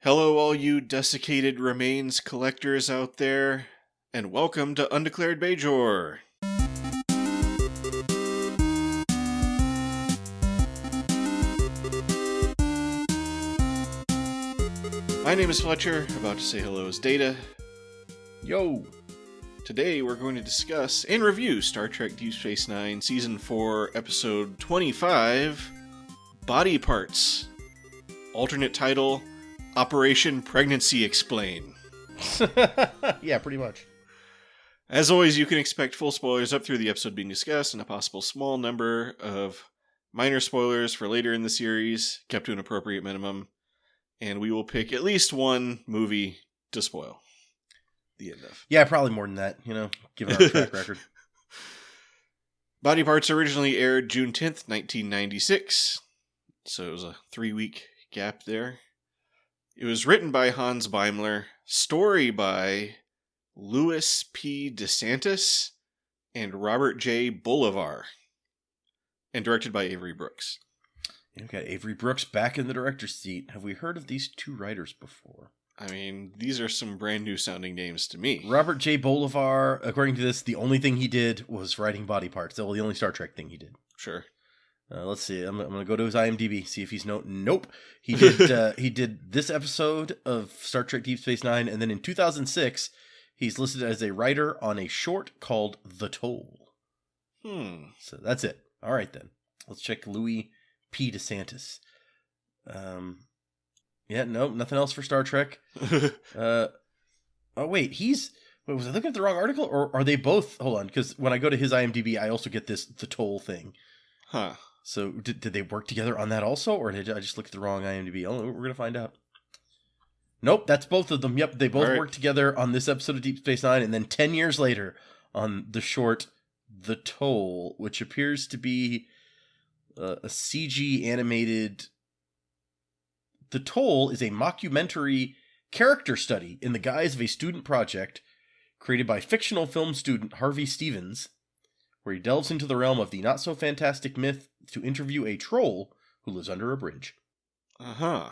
Hello, all you desiccated remains collectors out there, and welcome to Undeclared Bajor. My name is Fletcher, about to say hello is Data. Yo! Today we're going to discuss and review Star Trek Deep Space Nine Season 4, Episode 25, Body Parts. Alternate title, Operation Pregnancy Explain. Yeah, pretty much. As always, you can expect full spoilers up through the episode being discussed and a possible small number of minor spoilers for later in the series, kept to an appropriate minimum. And we will pick at least one movie to spoil. The end of. Yeah, probably more than that, given our track record. Body Parts originally aired June 10th, 1996. So it was a 3-week gap there. It was written by Hans Beimler, story by Louis P. DeSantis and Robert J. Bolivar, and directed by Avery Brooks. We've got Avery Brooks back in the director's seat. Have we heard of these two writers before? I mean, these are some brand new sounding names to me. Robert J. Bolivar, according to this, the only thing he did was writing Body Parts. Well, the only Star Trek thing he did. Sure. Let's see. I'm going to go to his IMDb, see if he's Nope. He did he did this episode of Star Trek Deep Space Nine, and then in 2006, he's listed as a writer on a short called The Toll. So that's it. All right, then. Let's check Louis P. DeSantis. Yeah, no, nothing else for Star Trek. Oh, wait, was I looking at the wrong article? Or are they both? Hold on, because when I go to his IMDb, I also get The Toll thing. Huh. So did they work together on that also, or did I just look at the wrong IMDb? Oh, we're going to find out. Nope, that's both of them. Yep, they both worked together on this episode of Deep Space Nine, and then 10 years later on the short The Toll, which appears to be a CG animated... The Toll is a mockumentary character study in the guise of a student project created by fictional film student Harvey Stevens, where he delves into the realm of the not-so-fantastic myth to interview a troll who lives under a bridge. Uh-huh.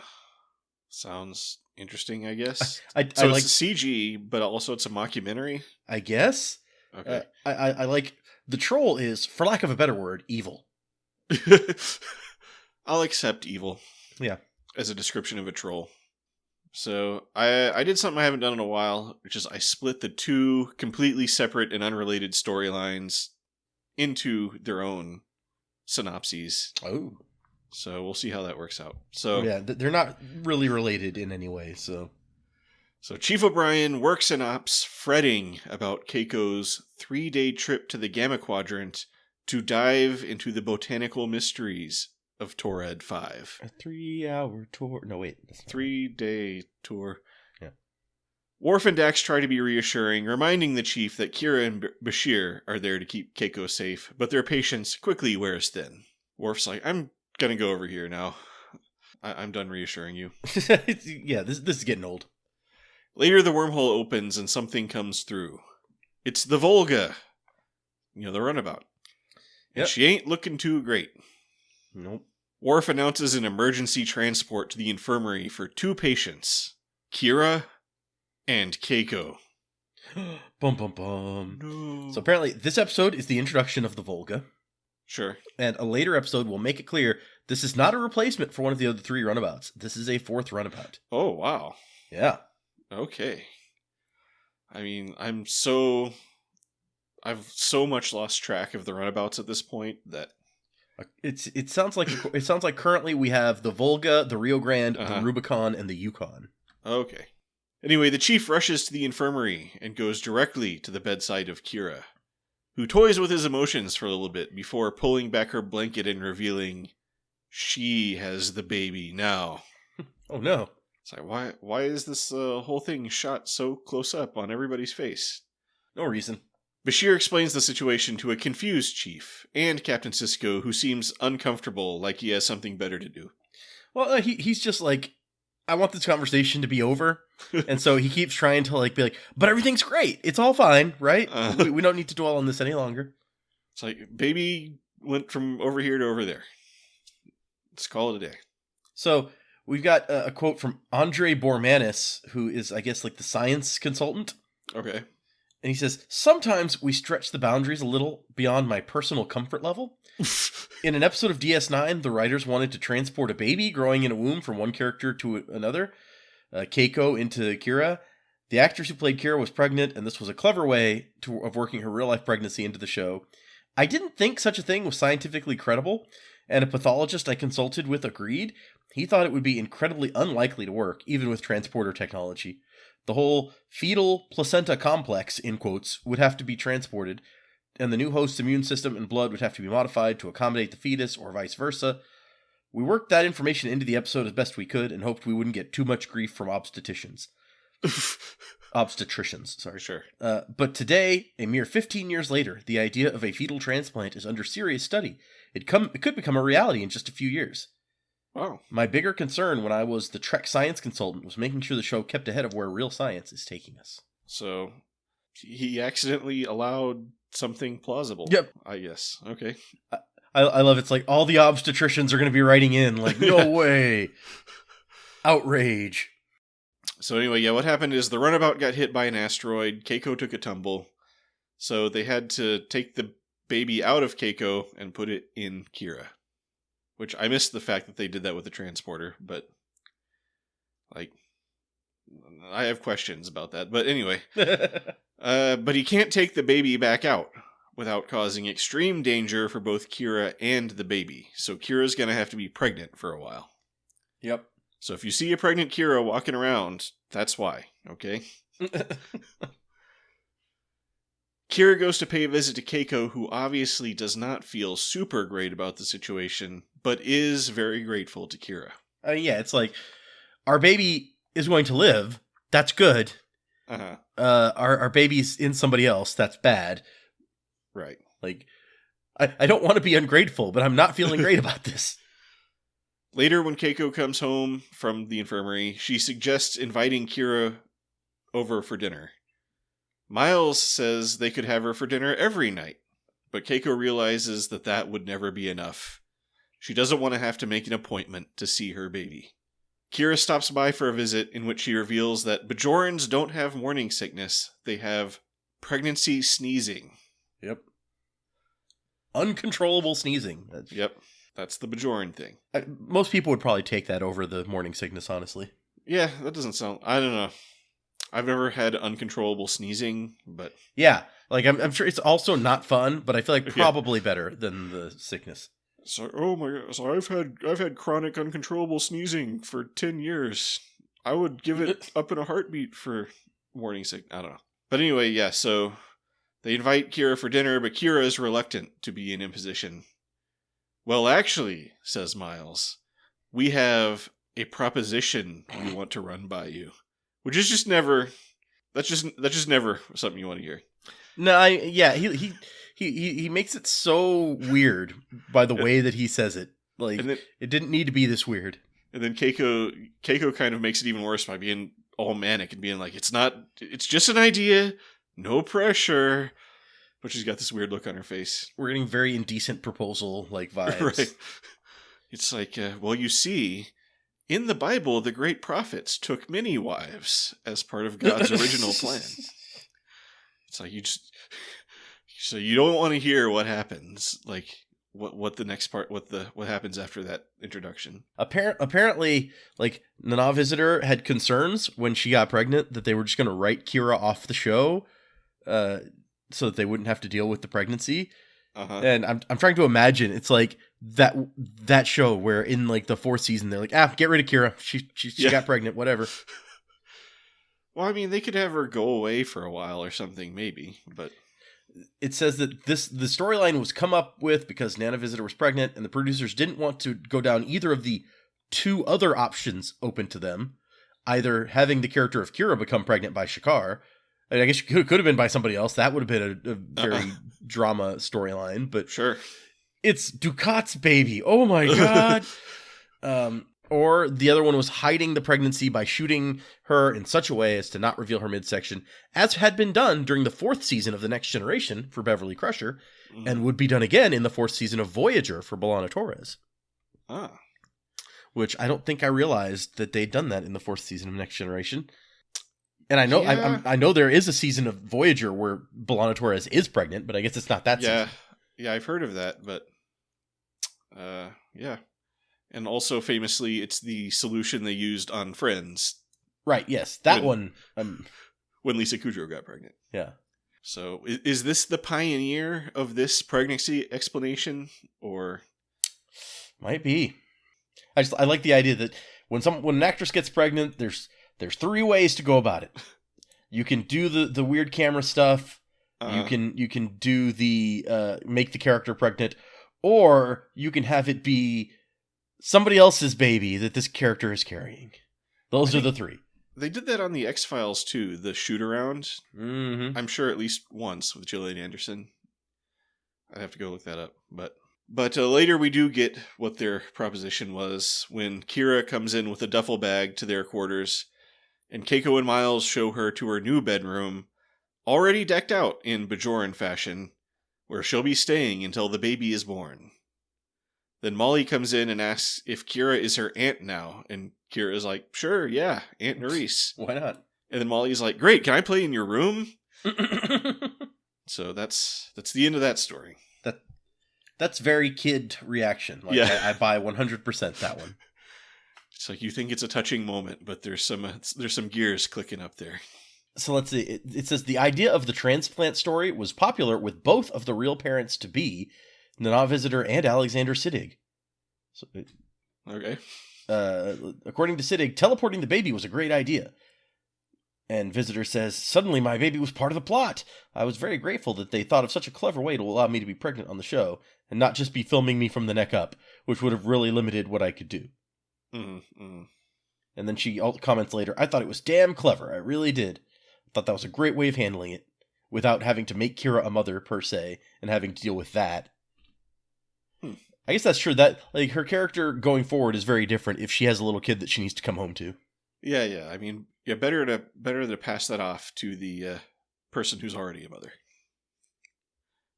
Sounds interesting, I guess. I it's CG, but also it's a mockumentary? I guess. Okay. I like... The troll is, for lack of a better word, evil. I'll accept evil. Yeah. As a description of a troll. So, I did something I haven't done in a while, which is I split the two completely separate and unrelated storylines into their own synopses. Oh. So, we'll see how that works out. So yeah, they're not really related in any way, so... So, Chief O'Brien works in ops fretting about Keiko's 3-day trip to the Gamma Quadrant to dive into the botanical mysteries of Torad 5. A 3-hour tour. No, wait. 3-day tour. Yeah. Worf and Dax try to be reassuring, reminding the chief that Kira and Bashir are there to keep Keiko safe, but their patience quickly wears thin. Worf's like, I'm gonna go over here now. I'm done reassuring you. Yeah, this is getting old. Later, the wormhole opens and something comes through. It's the Volga. The runabout. And she ain't looking too great. Nope. Worf announces an emergency transport to the infirmary for 2 patients, Kira and Keiko. Bum, bum, bum. No. So apparently this episode is the introduction of the Volga. Sure. And a later episode will make it clear this is not a replacement for one of the other 3 runabouts. This is a 4th runabout. Oh, wow. Yeah. Okay. I mean, I've so much lost track of the runabouts at this point that... It sounds like currently we have the Volga, the Rio Grande, the Rubicon, and the Yukon. Okay. Anyway, the chief rushes to the infirmary and goes directly to the bedside of Kira, who toys with his emotions for a little bit before pulling back her blanket and revealing she has the baby now. Oh no. It's like, why is this whole thing shot so close up on everybody's face? No reason. Bashir explains the situation to a confused chief and Captain Sisko, who seems uncomfortable, like he has something better to do. Well, he's just like, I want this conversation to be over, and so he keeps trying to be like, but everything's great, it's all fine, right? We don't need to dwell on this any longer. It's like, baby went from over here to over there. Let's call it a day. So We've got a quote from Andre Bormanis, who is, I guess, like the science consultant. Okay. And he says, sometimes we stretch the boundaries a little beyond my personal comfort level. In an episode of DS9, the writers wanted to transport a baby growing in a womb from one character to another, Keiko into Kira. The actress who played Kira was pregnant, and this was a clever way of working her real-life pregnancy into the show. I didn't think such a thing was scientifically credible, and a pathologist I consulted with agreed. He thought it would be incredibly unlikely to work, even with transporter technology. The whole fetal placenta complex, in quotes, would have to be transported, and the new host's immune system and blood would have to be modified to accommodate the fetus, or vice versa. We worked that information into the episode as best we could, and hoped we wouldn't get too much grief from obstetricians. Sorry. Sure. But today, a mere 15 years later, the idea of a fetal transplant is under serious study. It could become a reality in just a few years. Wow. My bigger concern when I was the Trek science consultant was making sure the show kept ahead of where real science is taking us. So, he accidentally allowed something plausible. Yep. I guess. Okay. I love it. It's like all the obstetricians are going to be writing in, like, no way. Outrage. So anyway, yeah, what happened is the runabout got hit by an asteroid. Keiko took a tumble. So they had to take the baby out of Keiko and put it in Kira. Which I missed the fact that they did that with the transporter, but like I have questions about that. But anyway. But he can't take the baby back out without causing extreme danger for both Kira and the baby. So Kira's going to have to be pregnant for a while. Yep. So if you see a pregnant Kira walking around, that's why, okay? Kira goes to pay a visit to Keiko, who obviously does not feel super great about the situation, but is very grateful to Kira. Yeah, it's like, our baby is going to live. That's good. Uh-huh. Our baby's in somebody else. That's bad. Right. Like, I don't want to be ungrateful, but I'm not feeling great about this. Later, when Keiko comes home from the infirmary, she suggests inviting Kira over for dinner. Miles says they could have her for dinner every night, but Keiko realizes that that would never be enough. She doesn't want to have to make an appointment to see her baby. Kira stops by for a visit in which she reveals that Bajorans don't have morning sickness, they have pregnancy sneezing. Yep. Uncontrollable sneezing. Yep. That's the Bajoran thing. Most people would probably take that over the morning sickness, honestly. Yeah, that doesn't sound... I don't know. I've never had uncontrollable sneezing, but... Yeah, like I'm sure it's also not fun, but I feel like probably better than the sickness. So, oh my God, so I've had chronic uncontrollable sneezing for 10 years. I would give it up in a heartbeat for morning sickness. I don't know. But anyway, yeah, so they invite Kira for dinner, but Kira is reluctant to be in imposition. Well, actually, says Miles, we have a proposition we want to run by you. Which is just never... That's just never something you want to hear. No, he makes it so weird by the way that he says it. Like, it didn't need to be this weird. And then Keiko kind of makes it even worse by being all manic and being like, it's just an idea, no pressure. But she's got this weird look on her face. We're getting very indecent proposal like vibes. Right. It's like, well, you see, in the Bible, the great prophets took many wives as part of God's original plan. It's like so you don't want to hear what happens, like what the next part, what happens after that introduction. Apparently, like Nana Visitor had concerns when she got pregnant that they were just going to write Kira off the show, so that they wouldn't have to deal with the pregnancy. Uh-huh. And I'm trying to imagine it's like that show where in like the 4th season they're like, get rid of Kira. She got pregnant, whatever. Well, I mean, they could have her go away for a while or something, maybe, but it says that the storyline was come up with because Nana Visitor was pregnant, and the producers didn't want to go down either of the 2 other options open to them, either having the character of Kira become pregnant by Shakar. I guess it could have been by somebody else. That would have been a very drama storyline, but sure, it's Ducat's baby. Oh my God. Or the other one was hiding the pregnancy by shooting her in such a way as to not reveal her midsection, as had been done during the 4th season of The Next Generation for Beverly Crusher, and would be done again in the 4th season of Voyager for B'Elanna Torres. which I don't think I realized that they'd done that in the 4th season of Next Generation. And I know I know there is a season of Voyager where B'Elanna Torres is pregnant, but I guess it's not that season. Yeah, I've heard of that, but yeah. And also famously, it's the solution they used on Friends. Right, yes. That one. When Lisa Kudrow got pregnant. Yeah. So is this the pioneer of this pregnancy explanation, or? Might be. I like the idea that when an actress gets pregnant, there's 3 ways to go about it. You can do the weird camera stuff. You can do the make the character pregnant, or you can have it be somebody else's baby that this character is carrying. Those are the 3. They did that on the X-Files too, the shoot around. Mm-hmm. I'm sure at least once with Gillian Anderson. I'd have to go look that up, but later we do get what their proposition was when Kira comes in with a duffel bag to their quarters, and Keiko and Miles show her to her new bedroom, already decked out in Bajoran fashion, where she'll be staying until the baby is born. Then Molly comes in and asks if Kira is her aunt now, and Kira is like, sure, yeah, Aunt Nerys. Why not? And then Molly's like, great, can I play in your room? So that's the end of that story. That's very kid reaction. Like, yeah. I buy 100% that one. It's like you think it's a touching moment, but there's some gears clicking up there. So let's see. It says the idea of the transplant story was popular with both of the real parents-to-be, Nana Visitor and Alexander Siddig. So, okay. According to Siddig, teleporting the baby was a great idea. And Visitor says, suddenly my baby was part of the plot. I was very grateful that they thought of such a clever way to allow me to be pregnant on the show, and not just be filming me from the neck up, which would have really limited what I could do. Mm-hmm, mm-hmm. And then she comments later, I thought it was damn clever. I really did. I thought that was a great way of handling it, without having to make Kira a mother, per se, and having to deal with that. I guess that's true. That, like, her character going forward is very different if she has a little kid that she needs to come home to. Yeah. I mean, yeah, better to pass that off to the person who's already a mother,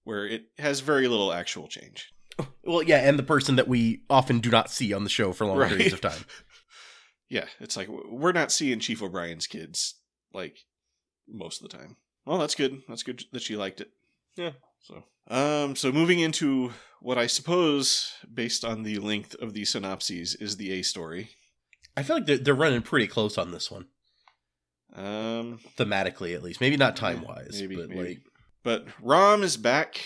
where it has very little actual change. Well, yeah, and the person that we often do not see on the show for long periods of time. Yeah, it's like we're not seeing Chief O'Brien's kids like most of the time. Well, that's good. That's good that she liked it. Yeah. So moving into what I suppose, based on the length of the synopses, is the A story. I feel like they're running pretty close on this one. Thematically, at least. Maybe not time-wise. Maybe. But Rom is back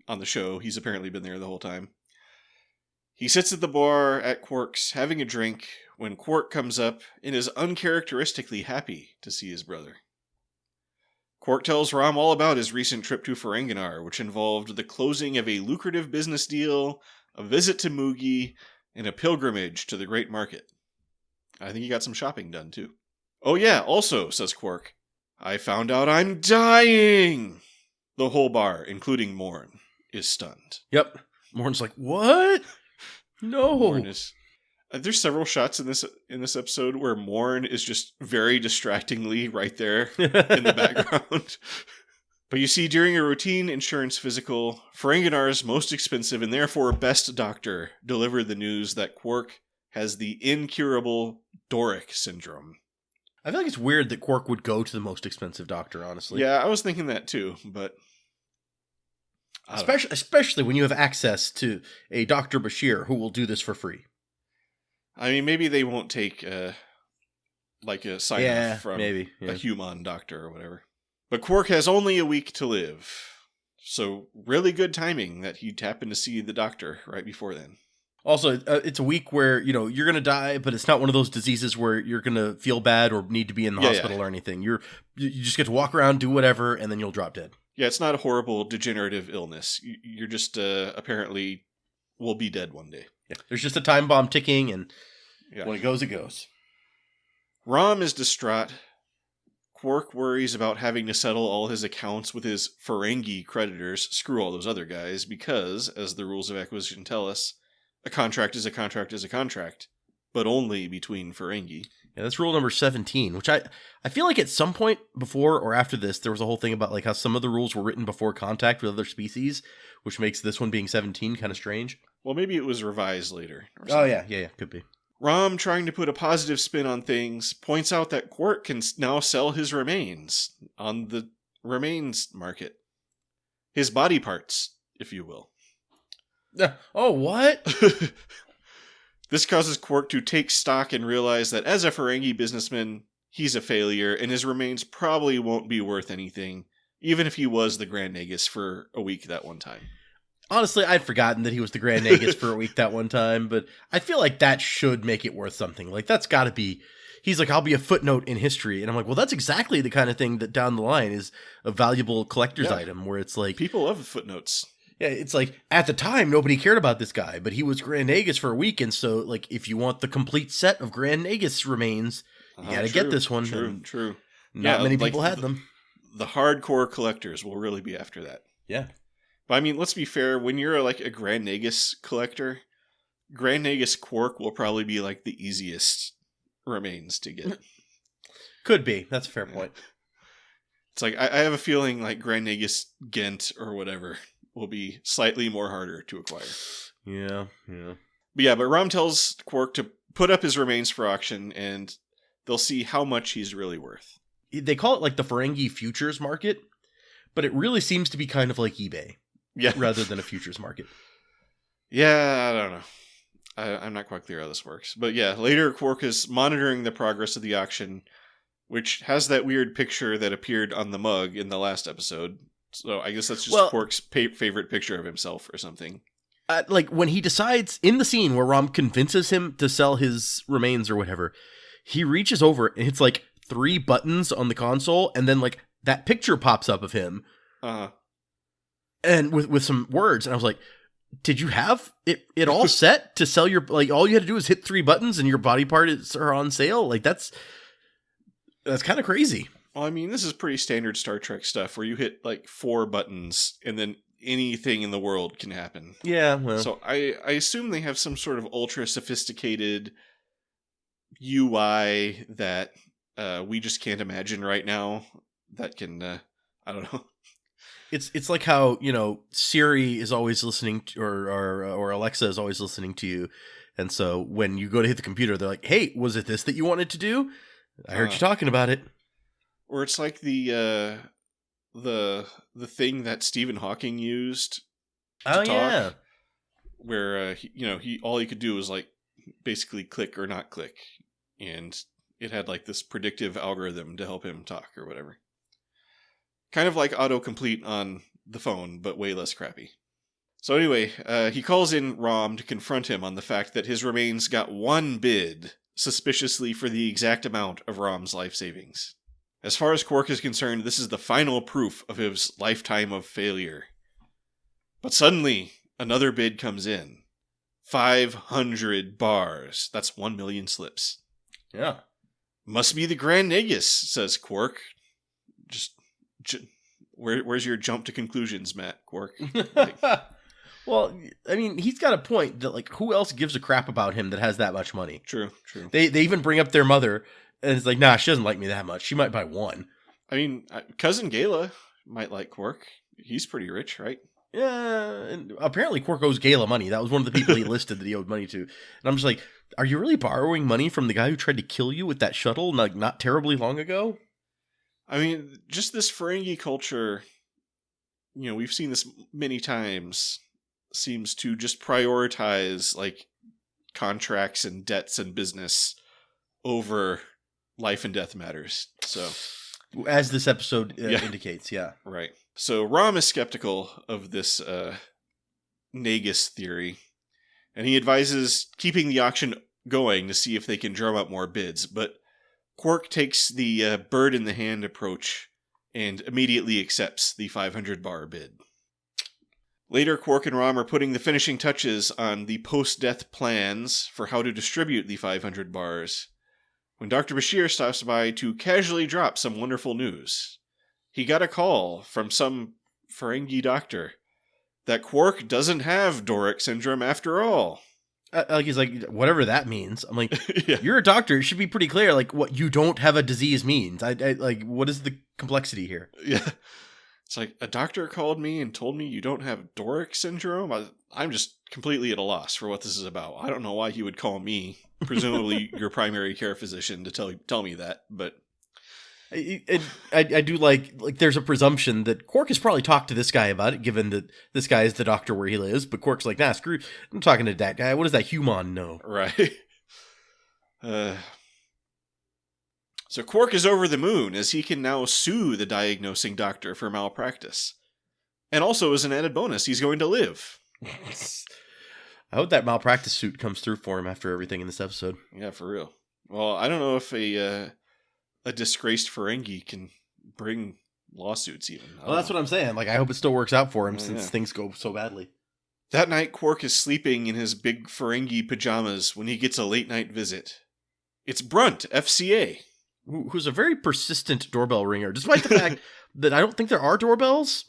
on the show. He's apparently been there the whole time. He sits at the bar at Quark's having a drink when Quark comes up and is uncharacteristically happy to see his brother. Quark tells Rom all about his recent trip to Ferenginar, which involved the closing of a lucrative business deal, a visit to Moogie, and a pilgrimage to the Great Market. I think he got some shopping done, too. Oh yeah, also, says Quark, I found out I'm dying! The whole bar, including Morn, is stunned. Yep. Morn's like, what? No. Morn is... there's several shots in this episode where Morn is just very distractingly right there in the background. But you see, during a routine insurance physical, Ferenginar's most expensive and therefore best doctor delivered the news that Quark has the incurable Doric syndrome. I feel like it's weird that Quark would go to the most expensive doctor, honestly. Yeah, I was thinking that too, but... Especially when you have access to a Dr. Bashir who will do this for free. I mean, maybe they won't take a sign-off from a human doctor or whatever. But Quark has only a week to live. So really good timing that he'd happen to see the doctor right before then. Also, it's a week where, you're going to die, but it's not one of those diseases where you're going to feel bad or need to be in the hospital or anything. You just get to walk around, do whatever, and then you'll drop dead. Yeah, it's not a horrible degenerative illness. You're just apparently will be dead one day. Yeah, there's just a time bomb ticking, and when it goes, it goes. Rom is distraught. Quark worries about having to settle all his accounts with his Ferengi creditors. Screw all those other guys, because, as the rules of acquisition tell us, a contract is a contract is a contract, but only between Ferengi. Yeah, that's rule number 17, which I feel like at some point before or after this, there was a whole thing about like how some of the rules were written before contact with other species, which makes this one being 17 kind of strange. Well, maybe it was revised later. Oh, yeah, could be. Rom, trying to put a positive spin on things, points out that Quark can now sell his remains on the remains market. His body parts, if you will. Oh, what? This causes Quark to take stock and realize that as a Ferengi businessman, he's a failure, and his remains probably won't be worth anything, even if he was the Grand Nagus for a week that one time. Honestly, I'd forgotten that he was the Grand Nagus for a week that one time, but I feel like that should make it worth something. Like, that's got to be... He's like, I'll be a footnote in history. And I'm like, well, that's exactly the kind of thing that down the line is a valuable collector's item, where it's like... People love footnotes. Yeah, it's like, at the time, nobody cared about this guy, but he was Grand Nagus for a week, and so, like, if you want the complete set of Grand Nagus remains, you gotta get this one. True. Not many people had them. The hardcore collectors will really be after that. Yeah. But I mean, let's be fair, when you're like a Grand Nagus collector, Grand Nagus Quark will probably be like the easiest remains to get. Could be. That's a fair point. It's like, I have a feeling like Grand Nagus Ghent or whatever will be slightly more harder to acquire. Yeah. But Rom tells Quark to put up his remains for auction, and they'll see how much he's really worth. They call it like the Ferengi futures market, but it really seems to be kind of like eBay. Yeah. Rather than a futures market. Yeah, I don't know. I'm not quite clear how this works. But yeah, later Quark is monitoring the progress of the auction, which has that weird picture that appeared on the mug in the last episode. So I guess that's just Quark's favorite picture of himself or something. Like when he decides in the scene where Rom convinces him to sell his remains or whatever, he reaches over and hits like 3 buttons on the console, and then like that picture pops up of him. Uh-huh. And with some words, and I was like, did you have it all set to sell your, like, all you had to do is hit 3 buttons and your body parts are on sale? Like, that's kind of crazy. Well, I mean, this is pretty standard Star Trek stuff where you hit like 4 buttons and then anything in the world can happen. Yeah, well. So I assume they have some sort of ultra sophisticated UI that we just can't imagine right now that can, I don't know. It's like how, you know, Siri is always listening to, or Alexa is always listening to you. And so when you go to hit the computer, they're like, hey, was it this that you wanted to do? I heard you talking about it. Or it's like the thing that Stephen Hawking used to talk. Yeah. Where, he all he could do was like basically click or not click. And it had like this predictive algorithm to help him talk or whatever. Kind of like autocomplete on the phone, but way less crappy. So anyway, he calls in Rom to confront him on the fact that his remains got 1 bid, suspiciously for the exact amount of Rom's life savings. As far as Quark is concerned, this is the final proof of his lifetime of failure. But suddenly, another bid comes in. 500 bars. That's 1 million slips. Yeah. Must be the Grand Nagus, says Quark. Where's your jump to conclusions, Matt, Quark? Well, I mean, he's got a point that, like, who else gives a crap about him that has that much money? True. They even bring up their mother, and it's like, nah, she doesn't like me that much. She might buy 1. I mean, Cousin Gala might like Quark. He's pretty rich, right? Yeah, and apparently Quark owes Gala money. That was one of the people he listed that he owed money to. And I'm just like, are you really borrowing money from the guy who tried to kill you with that shuttle not terribly long ago? I mean, just this Ferengi culture, we've seen this many times, seems to just prioritize, like, contracts and debts and business over life and death matters. So, as this episode indicates, yeah. Right. So, Rom is skeptical of this Nagus theory, and he advises keeping the auction going to see if they can drum up more bids, but Quark takes the bird in the hand approach and immediately accepts the 500 bar bid. Later, Quark and Rom are putting the finishing touches on the post-death plans for how to distribute the 500 bars, when Dr. Bashir stops by to casually drop some wonderful news. He got a call from some Ferengi doctor that Quark doesn't have Doric syndrome after all. He's like, whatever that means. I'm like, You're a doctor. It should be pretty clear, like, what you don't have a disease means. I like, what is the complexity here? Yeah. It's like, a doctor called me and told me you don't have Doric syndrome? I'm just completely at a loss for what this is about. I don't know why he would call me. presumably your primary care physician to tell me that, but I do like there's a presumption that Quark has probably talked to this guy about it, given that this guy is the doctor where he lives, but Quark's like, nah, screw, I'm talking to that guy. What does that human know? Right. So Quark is over the moon, as he can now sue the diagnosing doctor for malpractice. And also, as an added bonus, he's going to live. I hope that malpractice suit comes through for him after everything in this episode. Yeah, for real. Well, I don't know if a disgraced Ferengi can bring lawsuits even. Well, that's what I'm saying. Like, I hope it still works out for him since things go so badly. That night, Quark is sleeping in his big Ferengi pajamas when he gets a late-night visit. It's Brunt, FCA. Who's a very persistent doorbell ringer, despite the fact that I don't think there are doorbells.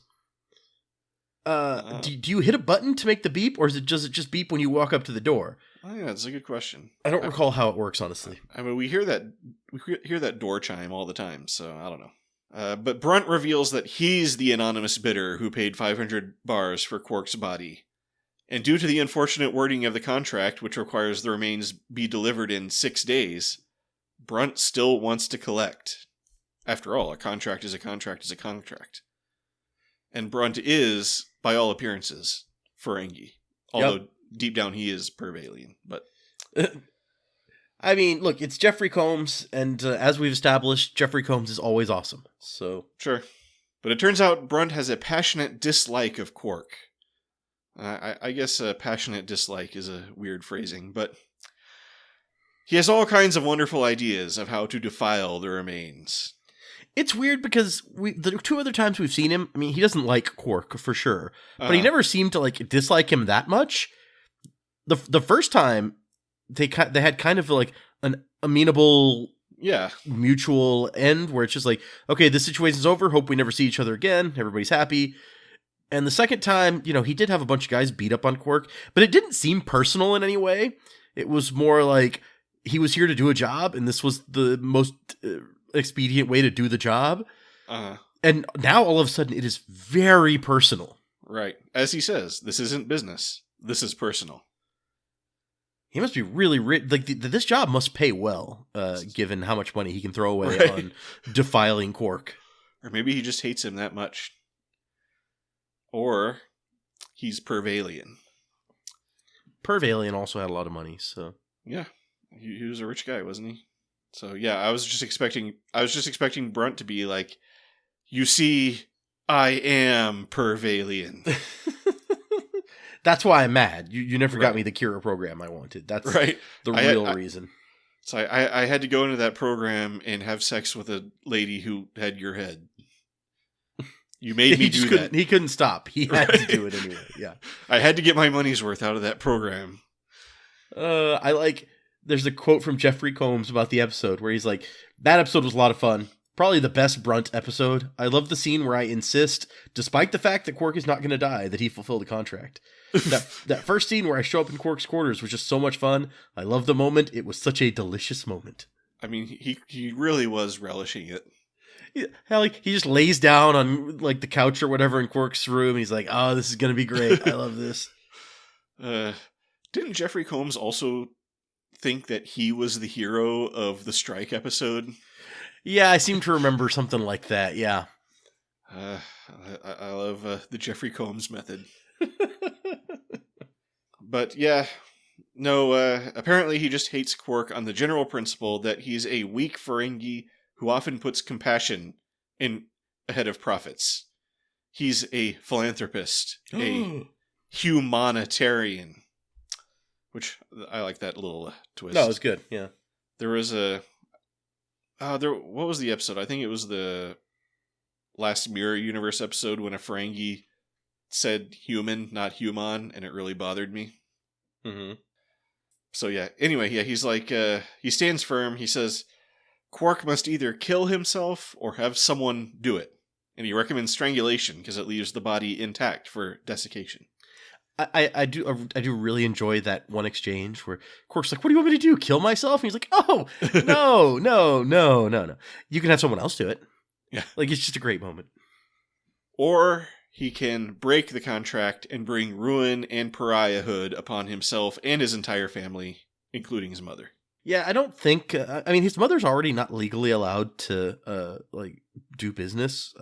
Do you hit a button to make the beep, or does it just beep when you walk up to the door? Oh yeah, that's a good question. I don't recall how it works, honestly. I mean, we hear that door chime all the time, so I don't know. But Brunt reveals that he's the anonymous bidder who paid 500 bars for Quark's body. And due to the unfortunate wording of the contract, which requires the remains be delivered in 6 days, Brunt still wants to collect. After all, a contract is a contract is a contract. And Brunt is, by all appearances, Ferengi. Although deep down he is Pervalian. But I mean, look, it's Jeffrey Combs, and as we've established, Jeffrey Combs is always awesome. So sure. But it turns out Brunt has a passionate dislike of Quark. I guess a passionate dislike is a weird phrasing, but he has all kinds of wonderful ideas of how to defile the remains. It's weird because the 2 other times we've seen him, I mean, he doesn't like Quark for sure, but he never seemed to like dislike him that much. The first time they had kind of like an amenable, mutual end where it's just like, okay, this situation's over. Hope we never see each other again. Everybody's happy. And the second time, he did have a bunch of guys beat up on Quark, but it didn't seem personal in any way. It was more like he was here to do a job, and this was the most expedient way to do the job. And now all of a sudden it is very personal. Right. As he says, this isn't business. This is personal. He must be really rich. Like, this job must pay well, given how much money he can throw away on defiling Quark. Or maybe he just hates him that much. Or he's Pervalian. Pervalian also had a lot of money, so yeah, he was a rich guy, wasn't he? So yeah, I was just expecting Brunt to be like, you see, I am Pervalian. That's why I'm mad. You never got me the Kira program I wanted. That's the real reason. So I had to go into that program and have sex with a lady who had your head. You made me do that. He couldn't stop. He had to do it anyway. Yeah. I had to get my money's worth out of that program. There's a quote from Jeffrey Combs about the episode where he's like, that episode was a lot of fun. Probably the best Brunt episode. I love the scene where I insist, despite the fact that Quark is not going to die, that he fulfilled the contract. that first scene where I show up in Quark's quarters was just so much fun. I love the moment. It was such a delicious moment. I mean, he really was relishing it. Hell, he just lays down on like the couch or whatever in Quark's room. And he's like, "Oh, this is gonna be great. I love this." Didn't Jeffrey Combs also think that he was the hero of the strike episode? Yeah, I seem to remember something like that. Yeah. I love the Jeffrey Combs method. But yeah, no. Apparently, he just hates Quark on the general principle that he's a weak Ferengi who often puts compassion ahead of profits. He's a philanthropist, a humanitarian, which I like that little twist. No, it's good. Yeah, there was what was the episode? I think it was the last Mirror Universe episode when a Ferengi said human, not human, and it really bothered me. Mm-hmm. So yeah. Anyway, yeah, he's like he stands firm. He says Quark must either kill himself or have someone do it. And he recommends strangulation because it leaves the body intact for desiccation. I do really enjoy that one exchange where Quark's like, "What do you want me to do? Kill myself?" And he's like, "Oh, no. You can have someone else do it." Yeah. Like, it's just a great moment. Or he can break the contract and bring ruin and pariahhood upon himself and his entire family, including his mother. Yeah, I don't think. I mean, his mother's already not legally allowed to like do business.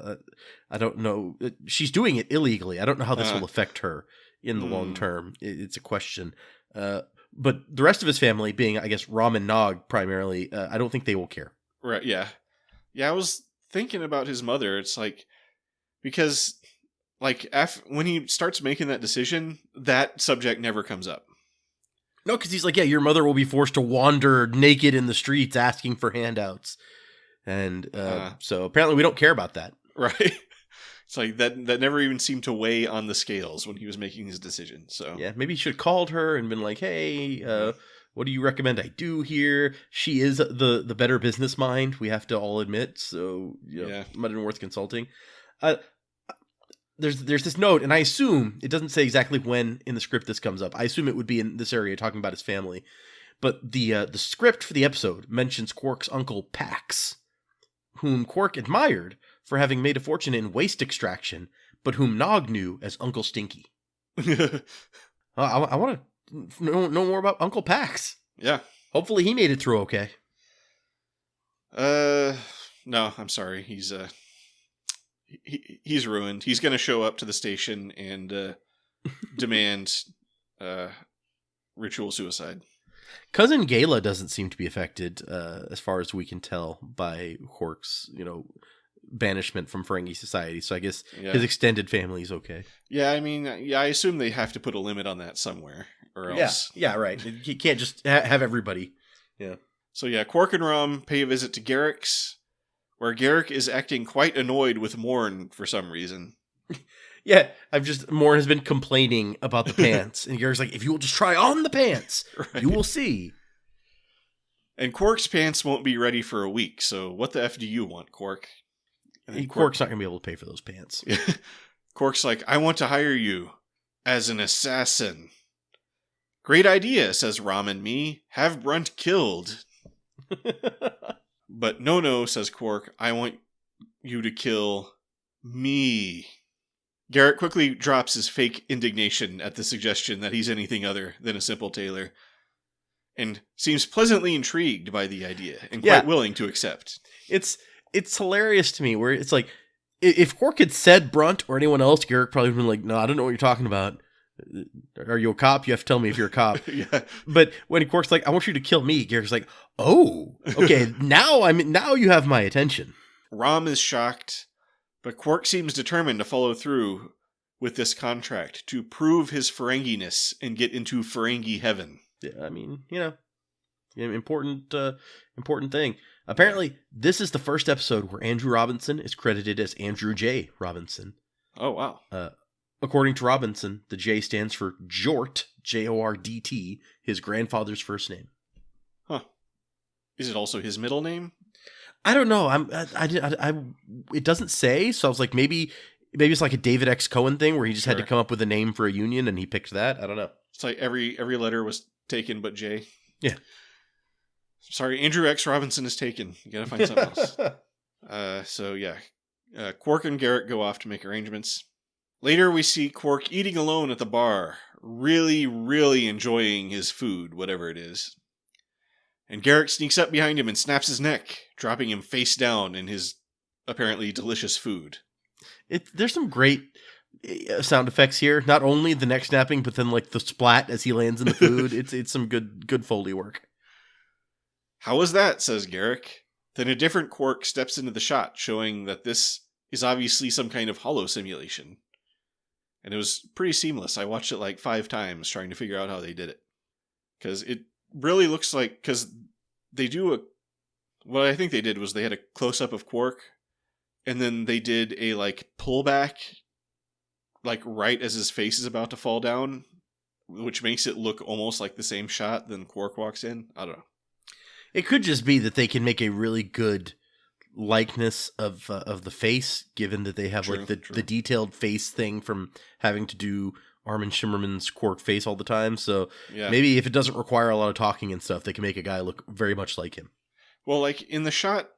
I don't know. She's doing it illegally. I don't know how this will affect her in the long term. It's a question. But the rest of his family, being I guess Ram and Nog primarily, I don't think they will care. Right? Yeah, yeah. I was thinking about his mother. It's like because like when he starts making that decision, that subject never comes up. No, because he's like, yeah, your mother will be forced to wander naked in the streets asking for handouts. And so apparently we don't care about that. Right. It's like that never even seemed to weigh on the scales when he was making his decision. So yeah, maybe he should have called her and been like, hey, what do you recommend I do here? She is the better business mind, we have to all admit. So, might have been worth consulting. There's this note, and I assume it doesn't say exactly when in the script this comes up. I assume it would be in this area talking about his family. But the script for the episode mentions Quark's uncle Pax, whom Quark admired for having made a fortune in waste extraction, but whom Nog knew as Uncle Stinky. I want to know more about Uncle Pax. Yeah. Hopefully he made it through okay. No, I'm sorry. He's ruined. He's going to show up to the station and demand ritual suicide. Cousin Gala doesn't seem to be affected, as far as we can tell, by Quark's, banishment from Ferengi society. So I guess his extended family is okay. Yeah, I mean, I assume they have to put a limit on that somewhere, or else. Yeah, right. You can't just have everybody. Yeah. So yeah, Quark and Rom pay a visit to Garrick's, where Garrick is acting quite annoyed with Morn for some reason. Yeah, Morn has been complaining about the pants, and Garrick's like, if you will just try on the pants, right, you will see. And Quark's pants won't be ready for a week, so what the F do you want, Quark? Quark's not going to be able to pay for those pants. Quark's like, I want to hire you as an assassin. Great idea, says Rom and me. Have Brunt killed. But no, says Quark. I want you to kill me. Garrett quickly drops his fake indignation at the suggestion that he's anything other than a simple tailor, and seems pleasantly intrigued by the idea and quite willing to accept. It's hilarious to me where it's like, if Quark had said Brunt or anyone else, Garrick probably would have been like, no, I don't know what you're talking about. Are you a cop? You have to tell me if you're a cop. Yeah. But when Quark's like, I want you to kill me, Garrick's like, oh, okay, now you have my attention. Rom is shocked, but Quark seems determined to follow through with this contract to prove his Ferengi-ness and get into Ferengi heaven. Yeah, I mean, important thing. Apparently, this is the first episode where Andrew Robinson is credited as Andrew J. Robinson. Oh, wow. According to Robinson, the J stands for Jort, Jordt, his grandfather's first name. Huh. Is it also his middle name? I don't know. It doesn't say, so I was like, maybe it's like a David X. Cohen thing where he just had to come up with a name for a union and he picked that. I don't know. It's like every letter was taken but J. Yeah. Sorry, Andrew X. Robinson is taken. You gotta find something else. Quark and Garrett go off to make arrangements. Later, we see Quark eating alone at the bar, really, really enjoying his food, whatever it is. And Garrett sneaks up behind him and snaps his neck, dropping him face down in his apparently delicious food. There's some great sound effects here. Not only the neck snapping, but then like the splat as he lands in the food. It's some good Foley work. How was that? Says Garrick. Then a different Quark steps into the shot, showing that this is obviously some kind of holo simulation. And it was pretty seamless. I watched it like 5 times trying to figure out how they did it. Because it really looks like... Because they do what I think they did was they had a close-up of Quark, and then they did a like pullback, like right as his face is about to fall down, which makes it look almost like the same shot than Quark walks in. I don't know. It could just be that they can make a really good likeness of the face, given that they have the detailed face thing from having to do Armin Shimmerman's Quark face all the time. So maybe if it doesn't require a lot of talking and stuff, they can make a guy look very much like him. Well, like in the shot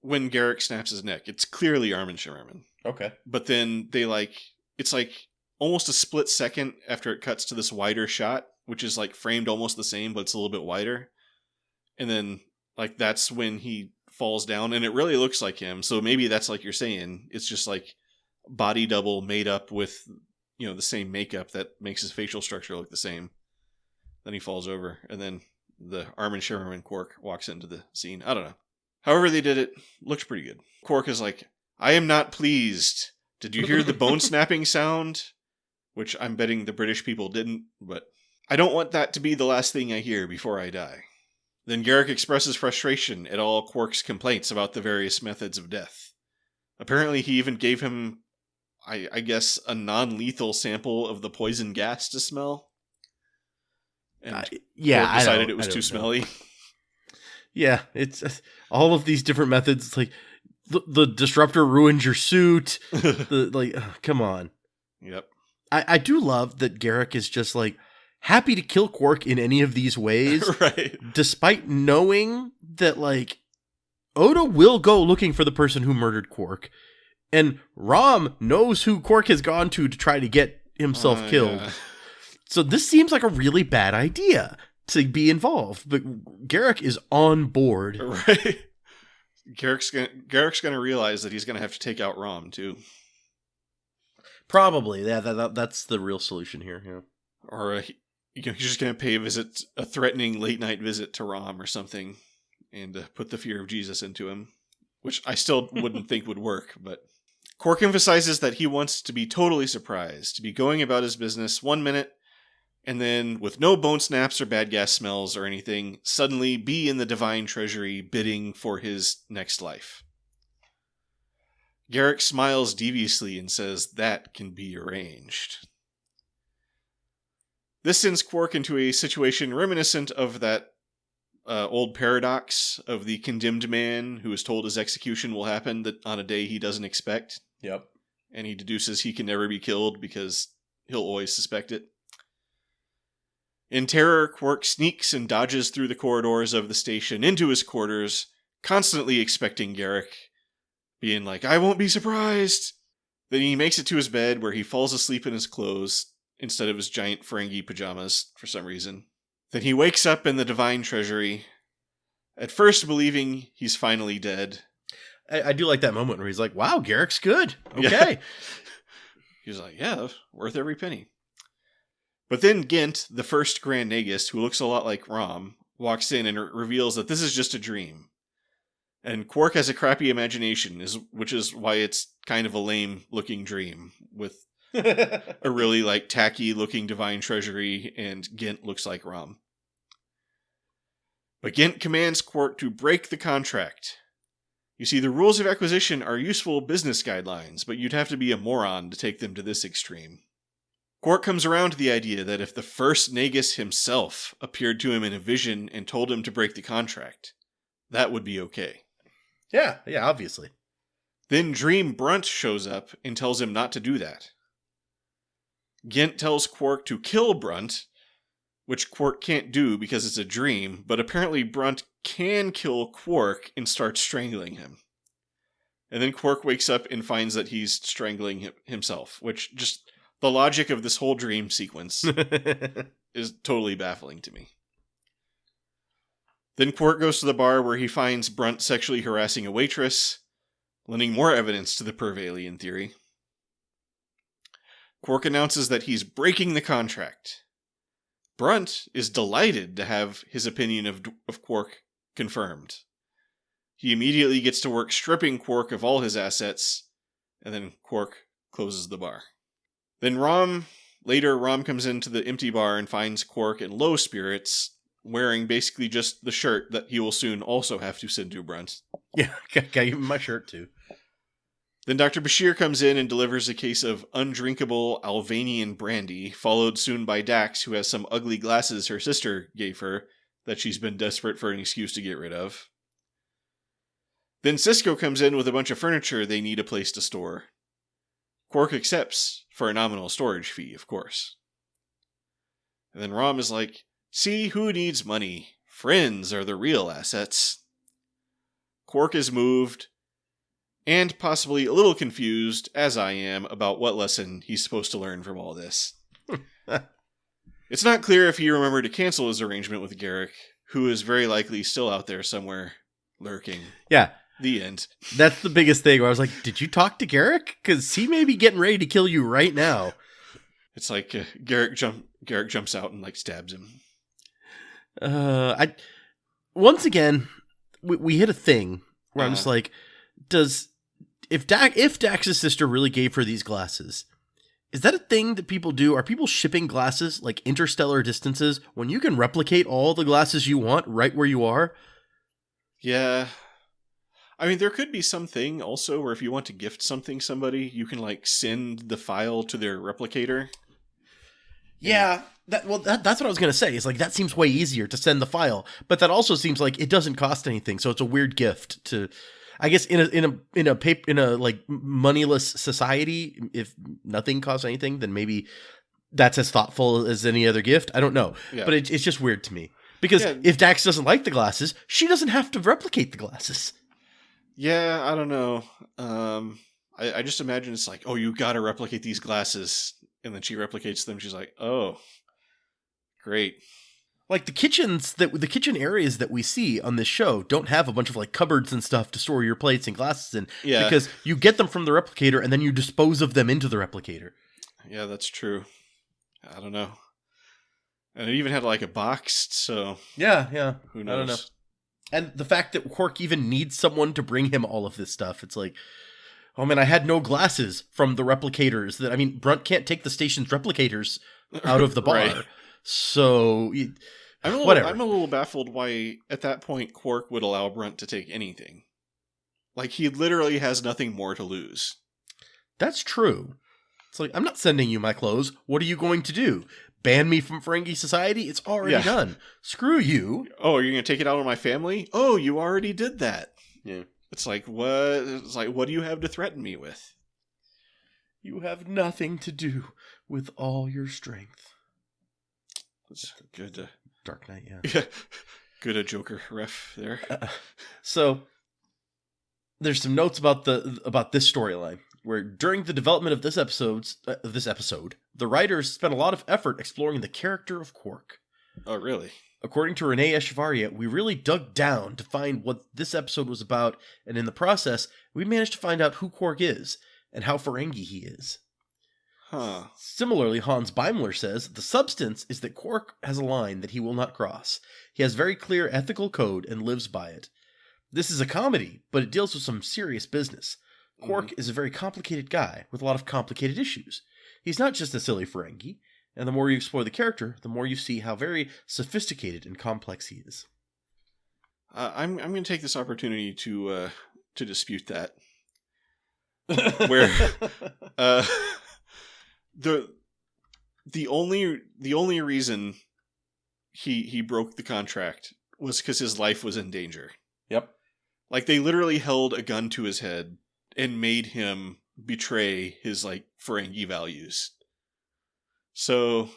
when Garrick snaps his neck, it's clearly Armin Shimmerman. Okay. But then it's like almost a split second after it cuts to this wider shot, which is like framed almost the same, but it's a little bit wider. And then, like, that's when he falls down, and it really looks like him. So maybe that's like you're saying. It's just like body double made up with, the same makeup that makes his facial structure look the same. Then he falls over, and then the Armin Shimerman Quark walks into the scene. I don't know. However they did it, looks pretty good. Quark is like, I am not pleased. Did you hear the bone snapping sound? Which I'm betting the British people didn't, but I don't want that to be the last thing I hear before I die. Then Garak expresses frustration at all Quark's complaints about the various methods of death. Apparently he even gave him, I guess, a non-lethal sample of the poison gas to smell. And Quark decided it was too smelly. Yeah, it's all of these different methods. It's like the disruptor ruins your suit. Come on. Yep. I do love that Garak is just like happy to kill Quark in any of these ways, right? Despite knowing that like Oda will go looking for the person who murdered Quark, and Rom knows who Quark has gone to try to get himself killed. Yeah. So this seems like a really bad idea to be involved, but Garak is on board. Right. Garak's gonna realize that he's gonna have to take out Rom too. Probably, yeah. That's the real solution here. Yeah. Or he's just gonna pay a threatening late night visit to Rom or something, and put the fear of Jesus into him, which I still wouldn't think would work. But Quark emphasizes that he wants to be totally surprised, to be going about his business 1 minute, and then, with no bone snaps or bad gas smells or anything, suddenly be in the divine treasury bidding for his next life. Garak smiles deviously and says that can be arranged. This sends Quark into a situation reminiscent of that old paradox of the condemned man who is told his execution will happen on a day he doesn't expect. Yep. And he deduces he can never be killed because he'll always suspect it. In terror, Quark sneaks and dodges through the corridors of the station into his quarters, constantly expecting Garak, being like, I won't be surprised! Then he makes it to his bed, where he falls asleep in his clothes, instead of his giant Ferengi pajamas, for some reason. Then he wakes up in the Divine Treasury, at first believing he's finally dead. I do like that moment where he's like, wow, Garak's good. Okay. Yeah. He's like, yeah, worth every penny. But then Ghent, the first Grand Nagus, who looks a lot like Rom, walks in and reveals that this is just a dream. And Quark has a crappy imagination, which is why it's kind of a lame-looking dream, with a really tacky-looking Divine Treasury, and Ghent looks like Rom. But Ghent commands Quark to break the contract. You see, the rules of acquisition are useful business guidelines, but you'd have to be a moron to take them to this extreme. Quark comes around to the idea that if the first Nagus himself appeared to him in a vision and told him to break the contract, that would be okay. Yeah, obviously. Then Dream Brunt shows up and tells him not to do that. Ghent tells Quark to kill Brunt, which Quark can't do because it's a dream, but apparently Brunt can kill Quark and starts strangling him. And then Quark wakes up and finds that he's strangling himself, which just... the logic of this whole dream sequence is totally baffling to me. Then Quark goes to the bar where he finds Brunt sexually harassing a waitress, lending more evidence to the Pervalian theory. Quark announces that he's breaking the contract. Brunt is delighted to have his opinion of Quark confirmed. He immediately gets to work stripping Quark of all his assets, and then Quark closes the bar. Then Rom comes into the empty bar and finds Quark in low spirits, wearing basically just the shirt that he will soon also have to send to Brunt. Yeah, gotta give him my shirt too. Then Dr. Bashir comes in and delivers a case of undrinkable Alvanian brandy, followed soon by Dax, who has some ugly glasses her sister gave her that she's been desperate for an excuse to get rid of. Then Cisco comes in with a bunch of furniture they need a place to store. Quark accepts, for a nominal storage fee, of course. And then Rom is like, see, who needs money? Friends are the real assets. Quark is moved, and possibly a little confused, as I am, about what lesson he's supposed to learn from all this. It's not clear if he remembered to cancel his arrangement with Garak, who is very likely still out there somewhere lurking. Yeah. The end. That's the biggest thing where I was like, did you talk to Garrick? Because he may be getting ready to kill you right now. It's like Garrick jumps out and like stabs him. Once again, we hit a thing where I'm just like, if Dax's sister really gave her these glasses, is that a thing that people do? Are people shipping glasses like interstellar distances when you can replicate all the glasses you want right where you are? Yeah. I mean, there could be something also where if you want to gift something somebody, you can like send the file to their replicator. Yeah, that's what I was gonna say. Is like that seems way easier to send the file, but that also seems like it doesn't cost anything, so it's a weird gift to. I guess in a like moneyless society, if nothing costs anything, then maybe that's as thoughtful as any other gift. I don't know, but it's just weird to me because if Dax doesn't like the glasses, she doesn't have to replicate the glasses. Yeah, I don't know. I just imagine it's like, oh, you got to replicate these glasses, and then she replicates them. She's like, oh, great. Like the kitchen areas that we see on this show don't have a bunch of like cupboards and stuff to store your plates and glasses in. Yeah. Because you get them from the replicator and then you dispose of them into the replicator. Yeah, that's true. I don't know. And it even had like a box, so yeah. Who knows? I don't know. And the fact that Quark even needs someone to bring him all of this stuff, it's like, oh man, I had no glasses from the replicators. Brunt can't take the station's replicators out of the bar. Right. So, whatever. I'm a little baffled why, at that point, Quark would allow Brunt to take anything. Like, he literally has nothing more to lose. That's true. It's like, I'm not sending you my clothes. What are you going to do? Ban me from Ferengi society? It's already done. Screw you. Oh, are you going to take it out on my family? Oh, you already did that. Yeah. It's like, what? It's like, what do you have to threaten me with? You have nothing to do with all your strength. That's good. Dark Knight, yeah. Good Joker ref there. So there's some notes about this storyline where during the development of this episode, the writers spent a lot of effort exploring the character of Quark. Oh, really? According to Renee Echevarria, we really dug down to find what this episode was about, and in the process, we managed to find out who Quark is and how Ferengi he is. Huh. Similarly, Hans Beimler says the substance is that Quark has a line that he will not cross. He has very clear ethical code and lives by it. This is a comedy, but it deals with some serious business. Quark is a very complicated guy with a lot of complicated issues. He's not just a silly Ferengi, and the more you explore the character, the more you see how very sophisticated and complex he is. I'm going to take this opportunity to dispute that. Where the only reason he broke the contract was because his life was in danger. Yep. Like they literally held a gun to his head and made him betray his like Ferengi values. So,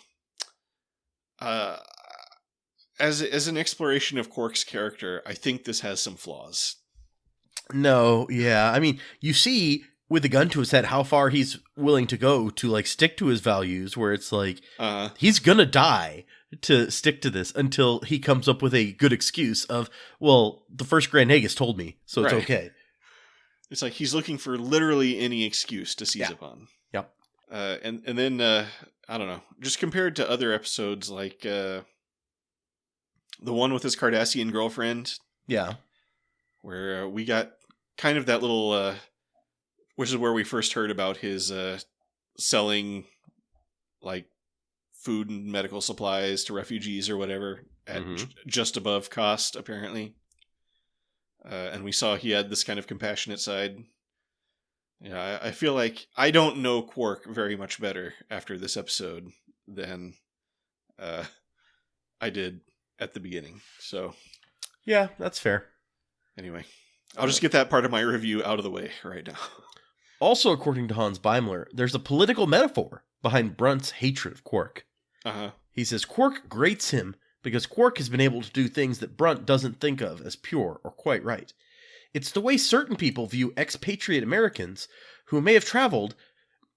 as an exploration of Quark's character, I think this has some flaws. No, yeah. I mean, you see with a gun to his head how far he's willing to go to like stick to his values, where it's like he's gonna die to stick to this until he comes up with a good excuse of, well, the first Grand Nagus told me, so it's okay. It's like he's looking for literally any excuse to seize upon. Yep. And then I don't know, just compared to other episodes like the one with his Cardassian girlfriend. Yeah. Where we got kind of that little, which is where we first heard about his selling like food and medical supplies to refugees or whatever at just above cost, apparently. And we saw he had this kind of compassionate side. Yeah, I feel like I don't know Quark very much better after this episode than I did at the beginning. So, yeah, that's fair. Anyway, I'll just get that part of my review out of the way right now. Also, according to Hans Beimler, there's a political metaphor behind Brunt's hatred of Quark. He says Quark grates him because Quark has been able to do things that Brunt doesn't think of as pure or quite right. It's the way certain people view expatriate Americans who may have traveled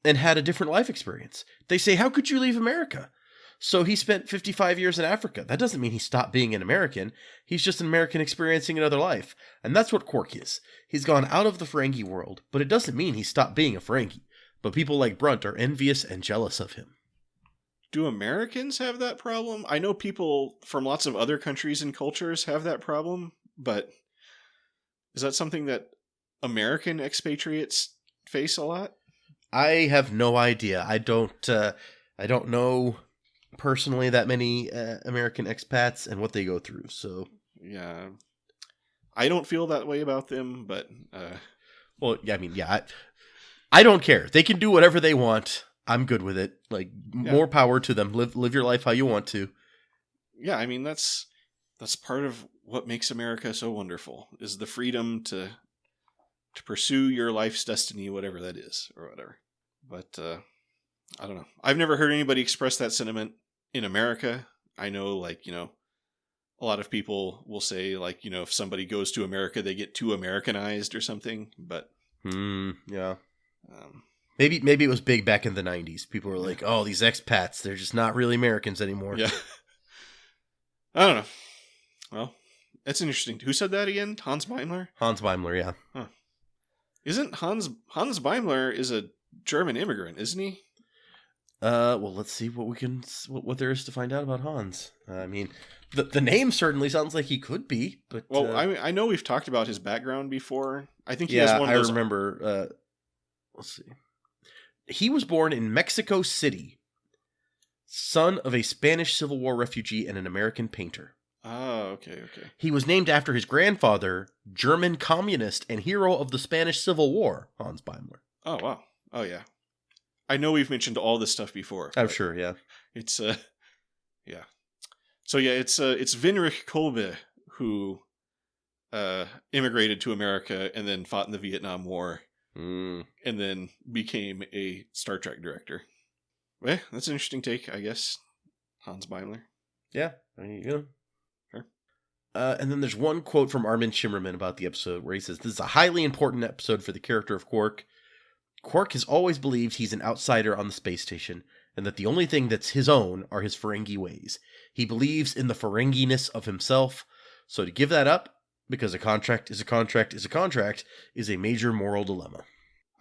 and had a different life experience. They say, how could you leave America? So he spent 55 years in Africa. That doesn't mean he stopped being an American. He's just an American experiencing another life. And that's what Quark is. He's gone out of the Ferengi world, but it doesn't mean he stopped being a Ferengi. But people like Brunt are envious and jealous of him. Do Americans have that problem? I know people from lots of other countries and cultures have that problem, but is that something that American expatriates face a lot? I have no idea. I don't know personally that many American expats and what they go through. So yeah, I don't feel that way about them, but well, yeah, I mean, yeah, I don't care. They can do whatever they want. I'm good with it. Like, more power to them. Live your life how you want to. Yeah, I mean that's part of what makes America so wonderful, is the freedom to pursue your life's destiny, whatever that is, or whatever. But I don't know. I've never heard anybody express that sentiment in America. I know, like, you know, a lot of people will say, like, you know, if somebody goes to America, they get too Americanized or something. But yeah. Maybe it was big back in the 90s. People were like, oh, these expats, they're just not really Americans anymore. Yeah. I don't know. Well, that's interesting. Who said that again? Hans Beimler? Hans Beimler, yeah. Huh. Isn't Hans Beimler is a German immigrant, isn't he? Well, let's see what there is to find out about Hans. I mean, the name certainly sounds like he could be, but well, I know we've talked about his background before. I think he has one of those. I remember. Let's see. He was born in Mexico City, son of a Spanish Civil War refugee and an American painter. Oh, okay. He was named after his grandfather, German communist and hero of the Spanish Civil War, Hans Beimler. Oh, wow. Oh, yeah. I know we've mentioned all this stuff before. I'm sure, yeah. It's, yeah. So, yeah, it's Winrich Kolbe who immigrated to America and then fought in the Vietnam War and then became a Star Trek director. Well, that's an interesting take, I guess. Hans Beimler. Yeah, I mean, you know. Sure. And then there's one quote from Armin Shimmerman about the episode where he says, "This is a highly important episode for the character of Quark. Quark has always believed he's an outsider on the space station, and that the only thing that's his own are his Ferengi ways. He believes in the Ferenginess of himself, so to give that up, because a contract is a contract is a contract, is a major moral dilemma."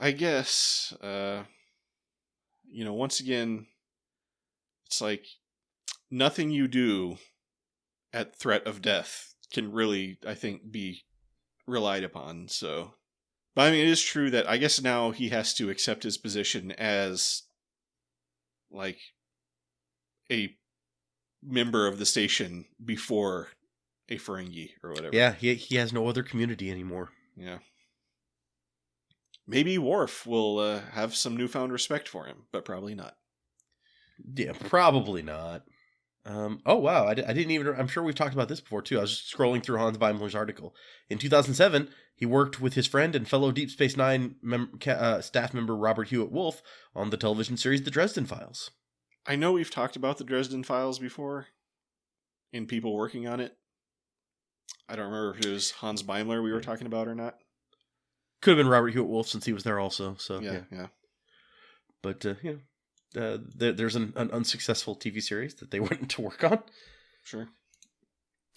I guess, you know, once again, it's like nothing you do at threat of death can really, I think, be relied upon. So, but I mean, it is true that I guess now he has to accept his position as like a member of the station before a Ferengi or whatever. Yeah, he has no other community anymore. Yeah. Maybe Worf will have some newfound respect for him, but probably not. Yeah, probably not. Oh, wow. I didn't even... I'm sure we've talked about this before, too. I was just scrolling through Hans Beimler's article. In 2007, he worked with his friend and fellow Deep Space Nine staff member Robert Hewitt Wolf on the television series The Dresden Files. I know we've talked about The Dresden Files before, in people working on it. I don't remember if it was Hans Beimler we were talking about or not. Could have been Robert Hewitt Wolf since he was there also. So yeah. But you know, there's an unsuccessful TV series that they went to work on. Sure.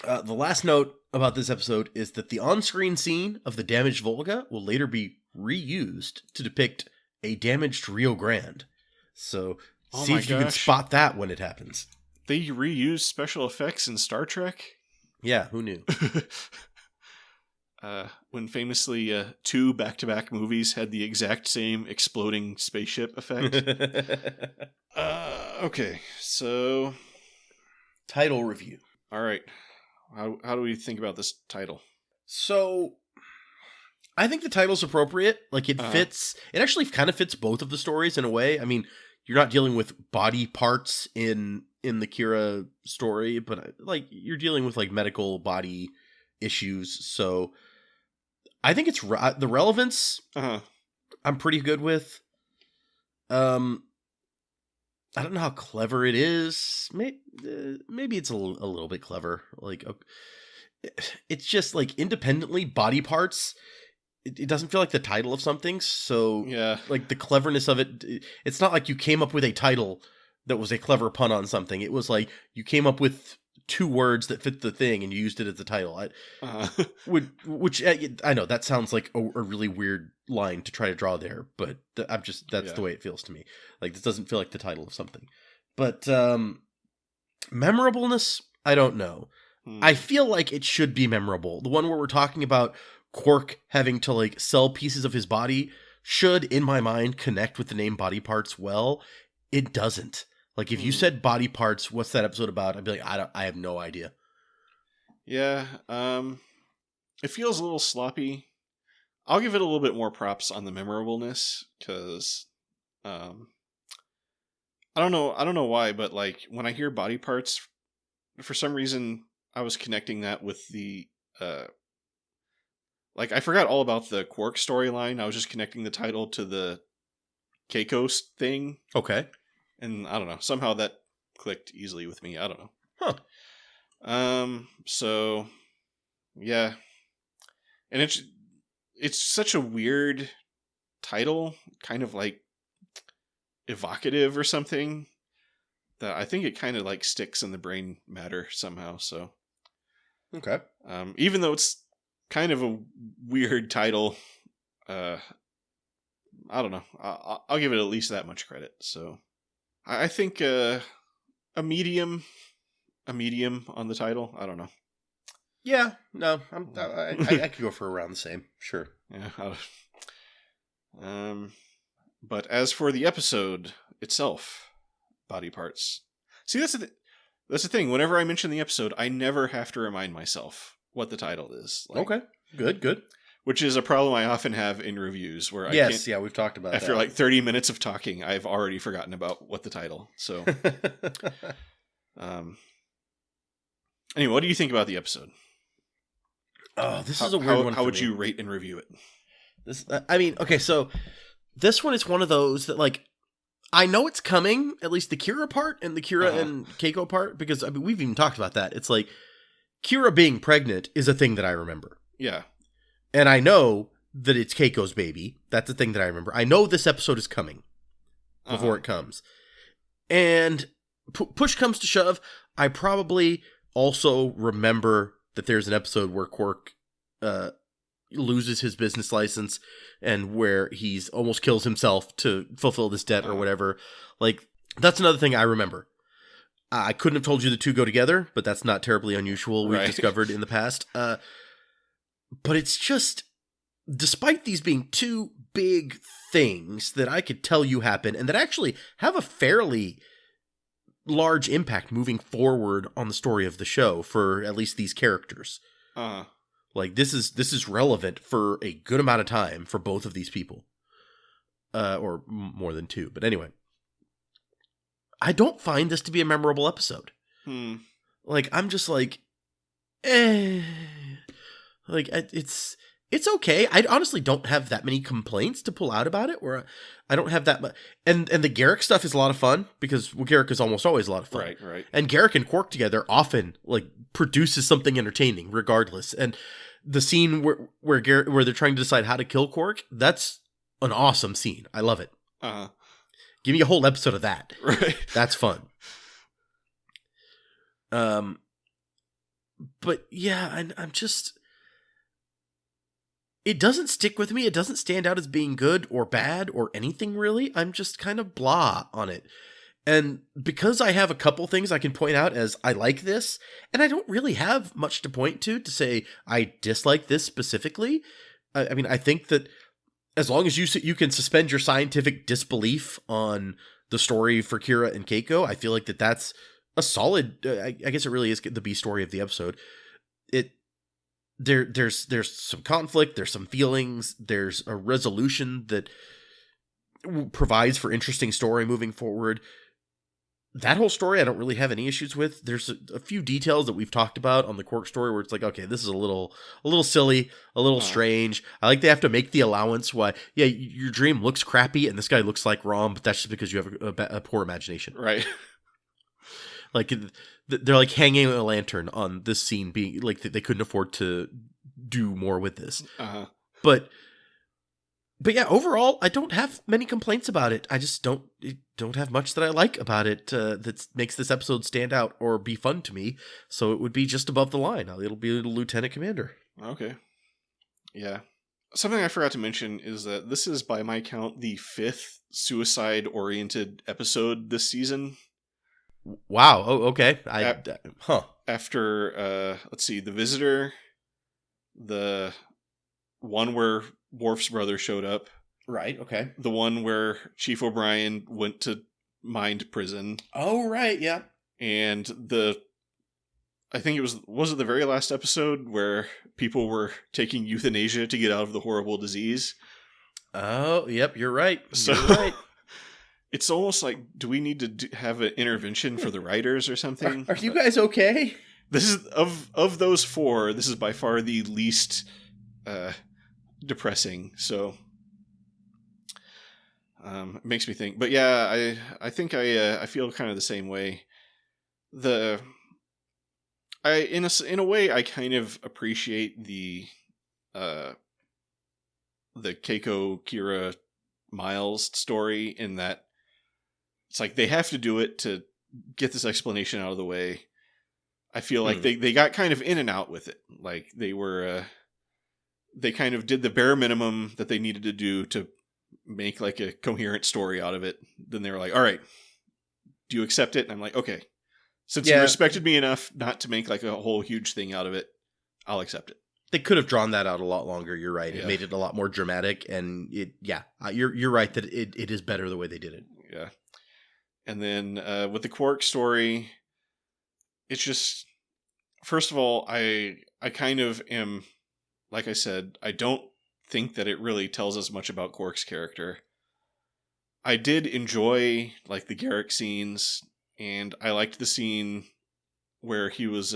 The last note about this episode is that the on-screen scene of the damaged Volga will later be reused to depict a damaged Rio Grande. So see if you can spot that when it happens. They reuse special effects in Star Trek? Yeah, who knew? When famously 2 back-to-back movies had the exact same exploding spaceship effect. Okay, so... Title review. All right. How do we think about this title? So, I think the title's appropriate. Like, it fits... It actually kind of fits both of the stories in a way. I mean, you're not dealing with body parts in the Kira story, but, like, you're dealing with, like, medical body issues, so... I think it's the relevance. I'm pretty good with. I don't know how clever it is. Maybe it's a little bit clever. Like, it's just like independently body parts. It doesn't feel like the title of something. So yeah, like the cleverness of it. It's not like you came up with a title that was a clever pun on something. It was like you came up with 2 words that fit the thing and you used it as the title. Which I know that sounds like a really weird line to try to draw there, but that's the way it feels to me. Like this doesn't feel like the title of something. But memorableness, I don't know. I feel like it should be memorable. The one where we're talking about Quark having to like sell pieces of his body should, in my mind, connect with the name Body Parts well. It doesn't. Like if you said Body Parts, what's that episode about? I'd be like, I have no idea. Yeah, it feels a little sloppy. I'll give it a little bit more props on the memorableness because I don't know why, but like when I hear Body Parts, for some reason I was connecting that with the like I forgot all about the Quark storyline. I was just connecting the title to the Keiko thing. Okay. And I don't know, somehow that clicked easily with me. I don't know. Huh. So yeah. And it's such a weird title, kind of like evocative or something, that I think it kind of like sticks in the brain matter somehow. So okay. Even though it's kind of a weird title, I don't know. I'll give it at least that much credit. So I think a medium on the title. I don't know. Yeah, no, I could go for around the same. Sure. Yeah. But as for the episode itself, Body Parts. See, that's the thing. Whenever I mention the episode, I never have to remind myself what the title is. Like, okay. Good. Which is a problem I often have in reviews where we've talked about after that. like 30 minutes of talking, I've already forgotten about what the title. So, anyway, what do you think about the episode? Oh, this is a weird one. How would you rate and review it? Okay, so this one is one of those that like I know it's coming, at least the Kira part and the Kira and Keiko part, because we've even talked about that. It's like Kira being pregnant is a thing that I remember. Yeah. And I know that it's Keiko's baby. That's the thing that I remember. I know this episode is coming before it comes. And push comes to shove, I probably also remember that there's an episode where Quark loses his business license and where he's almost kills himself to fulfill this debt or whatever. Like, that's another thing I remember. I couldn't have told you the two go together, but that's not terribly unusual. We've discovered in the past. But it's just, despite these being two big things that I could tell you happen and that actually have a fairly large impact moving forward on the story of the show for at least these characters. Like, this is relevant for a good amount of time for both of these people. Or more than two. But anyway. I don't find this to be a memorable episode. Like, I'm just like, Like, it's okay. I honestly don't have that many complaints to pull out about it, where I don't have that much. And the Garrick stuff is a lot of fun, because Garrick is almost always a lot of fun. Right. And Garrick and Quark together often, like, produces something entertaining, regardless. And the scene where they're trying to decide how to kill Quark, that's an awesome scene. I love it. Give me a whole episode of that. Right. That's fun. But yeah, I'm just... It doesn't stick with me. It doesn't stand out as being good or bad or anything, really. I'm just kind of blah on it. And because I have a couple things I can point out as I like this, and I don't really have much to point to say I dislike this specifically. I mean, I think that as long as you can suspend your scientific disbelief on the story for Kira and Keiko, I feel like that's a solid, I guess it really is the B story of the episode. There's some conflict, there's some feelings, there's a resolution that provides for interesting story moving forward. That whole story I don't really have any issues with. There's a few details that we've talked about on the Quark story where it's like, okay, this is a little silly, a little strange. I like they have to make the allowance why, yeah, your dream looks crappy and this guy looks like Rom, but that's just because you have a poor imagination. Right. Like, they're like hanging a lantern on this scene, being like they couldn't afford to do more with this. But But yeah, overall, I don't have many complaints about it. I just don't have much that I like about it that makes this episode stand out or be fun to me. So it would be just above the line. It'll be a Lieutenant Commander. Okay. Yeah. Something I forgot to mention is that this is, by my count, the 5th suicide-oriented episode this season. Wow. Oh, okay. After, let's see, The Visitor, the one where Worf's brother showed up. Right, okay. The one where Chief O'Brien went to Mind Prison. Oh, right, yeah. And I think it was it the very last episode where people were taking euthanasia to get out of the horrible disease? Oh, yep, you're right. So, you're right. It's almost like, do we need to have an intervention for the writers or something? Are you guys okay? This is, of those 4, this is by far the least depressing. So it makes me think. But yeah, I think I feel kind of the same way. In a way, I kind of appreciate the Keiko, Kira, Miles story in that it's like they have to do it to get this explanation out of the way. I feel like they got kind of in and out with it. Like they were, they kind of did the bare minimum that they needed to do to make like a coherent story out of it. Then they were like, all right, do you accept it? And I'm like, okay, since you respected me enough not to make like a whole huge thing out of it, I'll accept it. They could have drawn that out a lot longer. You're right. Yeah. It made it a lot more dramatic, and you're right that it is better the way they did it. Yeah. And then with the Quark story, it's just, first of all, I kind of am, like I said, I don't think that it really tells us much about Quark's character. I did enjoy like the Garrick scenes, and I liked the scene where he was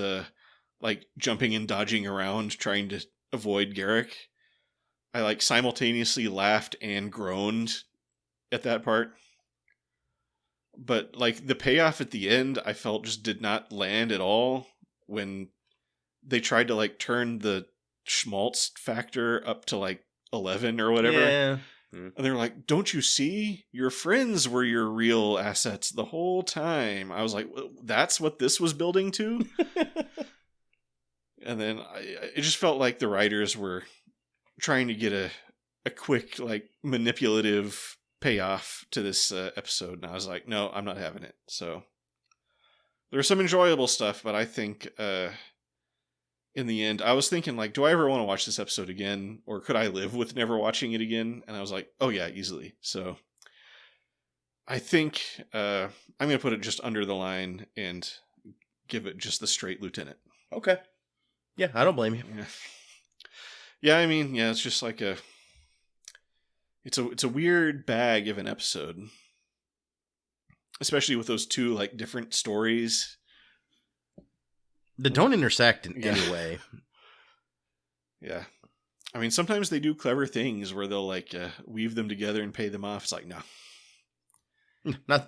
like jumping and dodging around trying to avoid Garrick. I like simultaneously laughed and groaned at that part. But like the payoff at the end, I felt just did not land at all when they tried to like turn the schmaltz factor up to like 11 or whatever. Yeah. And they're like, don't you see? Your friends were your real assets the whole time. I was like, well, that's what this was building to? And then it just felt like the writers were trying to get a quick, like, manipulative payoff to this episode. And I was like, no, I'm not having it. So there's some enjoyable stuff, but I think in the end, I was thinking, like, do I ever want to watch this episode again? Or could I live with never watching it again? And I was like, oh yeah, easily. So I think I'm going to put it just under the line and give it just the straight lieutenant. Okay. Yeah, I don't blame you. Yeah, I mean, yeah, it's just like it's a weird bag of an episode. Especially with those two, like, different stories. That don't intersect in any way. Yeah. I mean, sometimes they do clever things where they'll, like, weave them together and pay them off. It's like, no. No.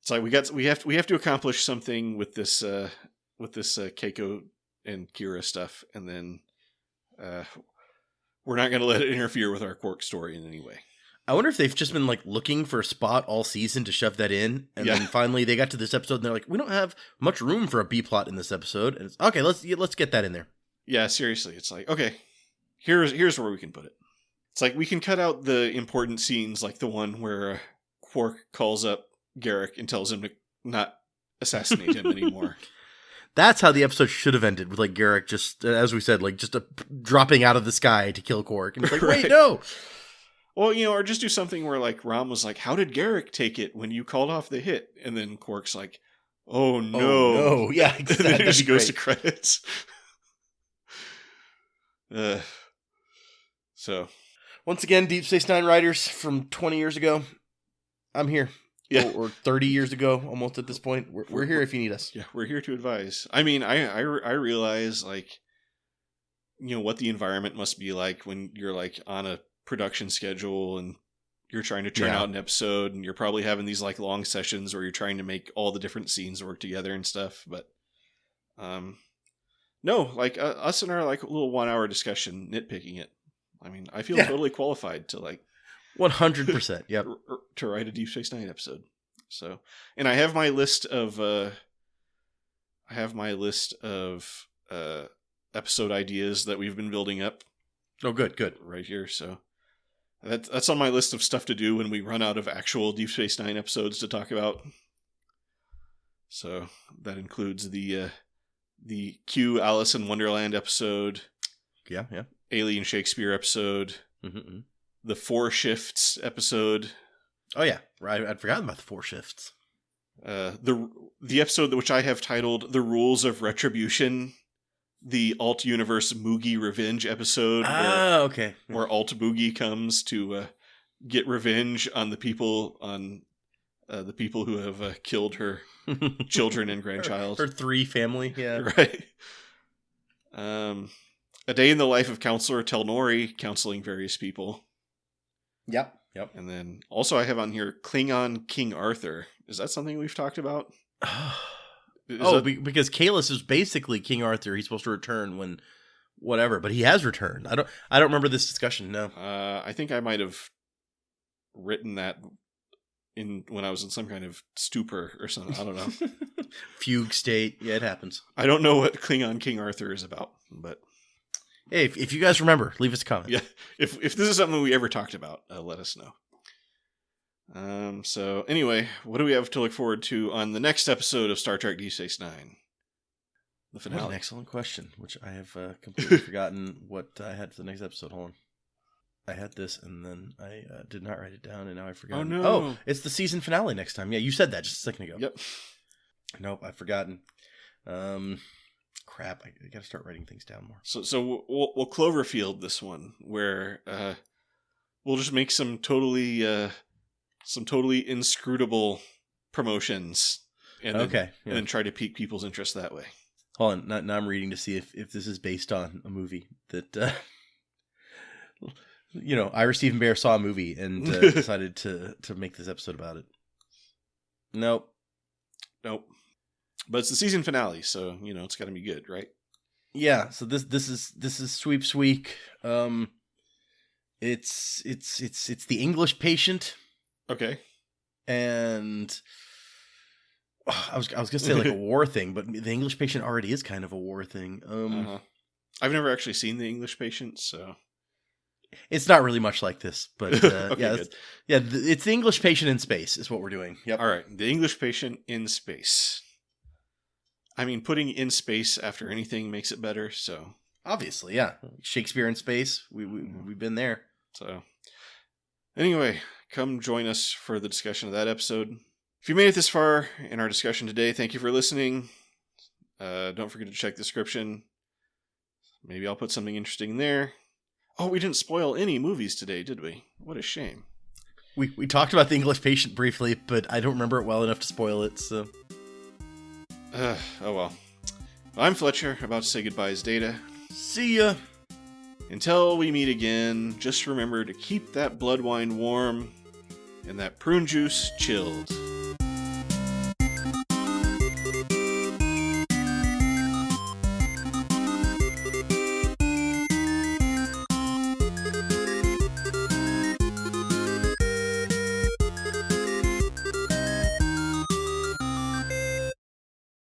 It's like we have to accomplish something with this Keiko and Kira stuff, and then we're not going to let it interfere with our Quark story in any way. I wonder if they've just been like looking for a spot all season to shove that in, and then finally they got to this episode and they're like, we don't have much room for a B plot in this episode, and it's okay. Let's get that in there. Yeah, seriously, it's like, okay, here's where we can put it. It's like we can cut out the important scenes, like the one where Quark calls up Garrick and tells him to not assassinate him anymore. That's how the episode should have ended, with like Garrick just, as we said, like just dropping out of the sky to kill Quark, and it's like, wait, no. Well, or just do something where, like, Rom was like, how did Garrick take it when you called off the hit? And then Quark's like, oh, no. Oh, no. Yeah, exactly. And then it just goes to credits. So. Once again, Deep Space Nine writers from 20 years ago, I'm here. Yeah. Or 30 years ago, almost at this point. We're here if you need us. Yeah, we're here to advise. I mean, I realize, like, what the environment must be like when you're, like, on a production schedule and you're trying to churn out an episode, and you're probably having these like long sessions where you're trying to make all the different scenes work together and stuff. But no, like us in our like little 1 hour discussion nitpicking it, I mean, I feel totally qualified to like 100%. Yep. To write a Deep Space Nine episode. So, and I have my list of episode ideas that we've been building up. Oh, good. Right here. So that's on my list of stuff to do when we run out of actual Deep Space Nine episodes to talk about. So that includes the Q Alice in Wonderland episode. Yeah. Alien Shakespeare episode. Mm-hmm. The Four Shifts episode. Oh yeah, right. I'd forgotten about the Four Shifts. The episode which I have titled "The Rules of Retribution," the Alt Universe Moogie Revenge episode. Okay. Where Alt Boogie comes to get revenge on the people who have killed her children and grandchild. Her 3 family. Yeah. Right. A Day in the Life of Counselor Telnori, counseling various people. Yep. And then also I have on here Klingon King Arthur. Is that something we've talked about? Because Kahless is basically King Arthur. He's supposed to return when whatever, but he has returned. I don't remember this discussion. No. I think I might have written that when I was in some kind of stupor or something. I don't know. Fugue state. Yeah, it happens. I don't know what Klingon King Arthur is about, but hey, if you guys remember, leave us a comment. Yeah, if this is something we ever talked about, let us know. So anyway, what do we have to look forward to on the next episode of Star Trek Deep Space Nine? The finale. What an excellent question, which I have completely forgotten what I had for the next episode. Hold on. I had this, and then I did not write it down, and now I forgot. Oh, no. Oh, it's the season finale next time. Yeah, you said that just a second ago. Yep. Nope, I've forgotten. Crap, I gotta start writing things down more. So we'll Cloverfield this one, where we'll just make some totally inscrutable promotions, and then try to pique people's interest that way. Hold on, now I'm reading to see if this is based on a movie that Ira Stephen Bear saw a movie and decided to make this episode about it. Nope. But it's the season finale, so it's got to be good, right? Yeah. So this is Sweeps Week. It's the English Patient. Okay. And I was gonna say like a war thing, but the English Patient already is kind of a war thing. I've never actually seen the English Patient, so it's not really much like this. But okay, it's the English Patient in space is what we're doing. Yep. All right, the English Patient in space. I mean, putting in space after anything makes it better. So obviously, yeah, Shakespeare in space. We've been there. So anyway, come join us for the discussion of that episode. If you made it this far in our discussion today, thank you for listening. Don't forget to check the description. Maybe I'll put something interesting in there. Oh, we didn't spoil any movies today, did we? What a shame. We talked about the English Patient briefly, but I don't remember it well enough to spoil it, so. Oh well. I'm Fletcher, about to say goodbye as Data. See ya! Until we meet again, just remember to keep that blood wine warm and that prune juice chilled.